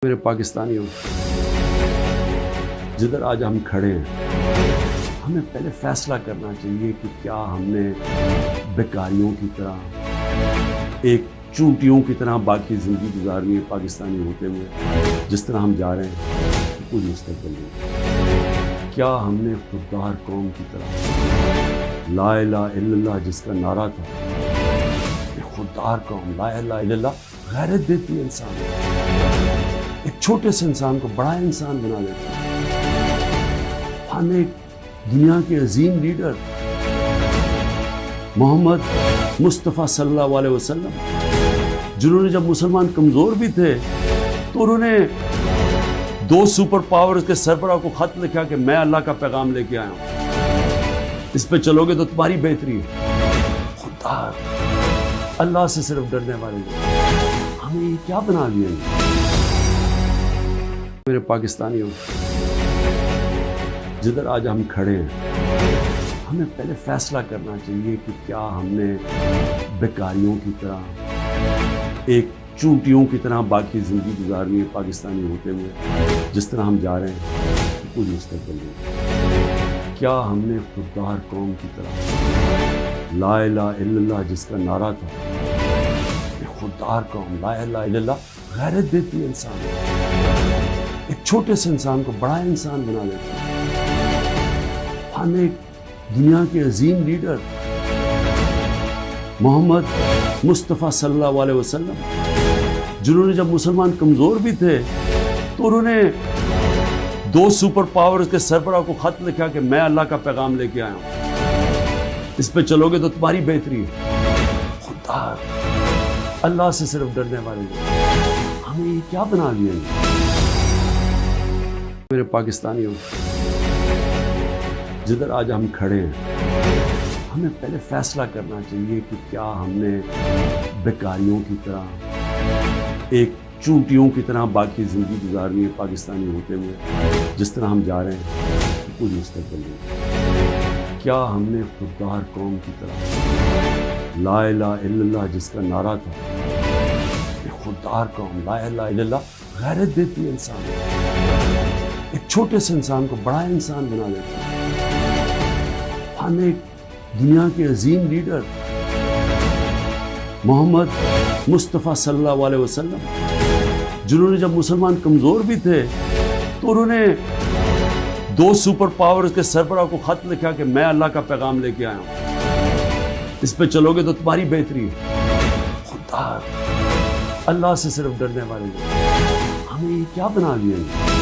میرے پاکستانیوں، جدھر آج ہم کھڑے ہیں، ہمیں پہلے فیصلہ کرنا چاہیے کہ کیا ہم نے بیکاریوں کی طرح ایک چونٹیوں کی طرح باقی زندگی گزارنی ہے پاکستانی ہوتے ہوئے جس طرح ہم جا رہے ہیں کوئی مستقبل نہیں۔ کیا ہم نے خوددار قوم کی طرح لا الہ الا اللہ جس کا نعرہ تھا، خوددار قوم لا الہ الا اللہ غیرت دیتی ہے انسان کو، ایک چھوٹے سے انسان کو بڑا انسان بنا دیتا ہے۔ ہم ایک دنیا کے عظیم لیڈر محمد مصطفیٰ صلی اللہ علیہ وسلم، جنہوں نے جب مسلمان کمزور بھی تھے تو انہوں نے 2 سپر پاورز کے سربراہ کو خط لکھا کہ میں اللہ کا پیغام لے کے آیا ہوں، اس پہ چلو گے تو تمہاری بہتری ہے۔ خوددار، اللہ سے صرف ڈرنے والے لوگ، ہمیں یہ کیا بنا لیا ہے؟ میرے پاکستانیوں، جدھر آج ہم کھڑے ہیں، ہمیں پہلے فیصلہ کرنا چاہیے کہ کیا ہم نے بیکاریوں کی طرح ایک چونٹیوں کی طرح باقی زندگی گزارنی ہے پاکستانی ہوتے ہوئے جس طرح ہم جا رہے ہیں کوئی مستقبل نہیں۔ کیا ہم نے خوددار قوم کی طرح لا الہ الا اللہ جس کا نعرہ تھا، خوددار قوم لا الہ الا اللہ غیرت دیتی ہے انسان کو، ایک چھوٹے سے انسان کو بڑا انسان بنا دیتا ہے۔ ہم ایک دنیا کے عظیم لیڈر محمد مصطفیٰ صلی اللہ علیہ وسلم، جنہوں نے جب مسلمان کمزور بھی تھے تو انہوں نے 2 سپر پاورز کے سربراہ کو خط لکھا کہ میں اللہ کا پیغام لے کے آیا ہوں، اس پہ چلو گے تو تمہاری بہتری ہے۔ خوددار، اللہ سے صرف ڈرنے والے لوگ، ہمیں یہ کیا بنا لیا ہے؟ میرے پاکستانیوں، جدھر آج ہم کھڑے ہیں، ہمیں پہلے فیصلہ کرنا چاہیے کہ کیا ہم نے بیکاریوں کی طرح ایک چونٹیوں کی طرح باقی زندگی گزارنی ہے پاکستانی ہوتے ہوئے جس طرح ہم جا رہے ہیں کوئی مستقبل نہیں۔ کیا ہم نے خوددار قوم کی طرح لا الہ الا اللہ جس کا نعرہ تھا، خوددار قوم لا الہ الا اللہ غیرت دیتی ہے انسان کو، ایک چھوٹے سے انسان کو بڑا انسان بنا دیتا ہے۔ ہم ایک دنیا کے عظیم لیڈر محمد مصطفیٰ صلی اللہ علیہ وسلم، جنہوں نے جب مسلمان کمزور بھی تھے تو انہوں نے 2 سپر پاورز کے سربراہ کو خط لکھا کہ میں اللہ کا پیغام لے کے آیا ہوں، اس پہ چلو گے تو تمہاری بہتری ہے۔ خوددار، اللہ سے صرف ڈرنے والے لوگ، ہمیں یہ کیا بنا لیا ہے؟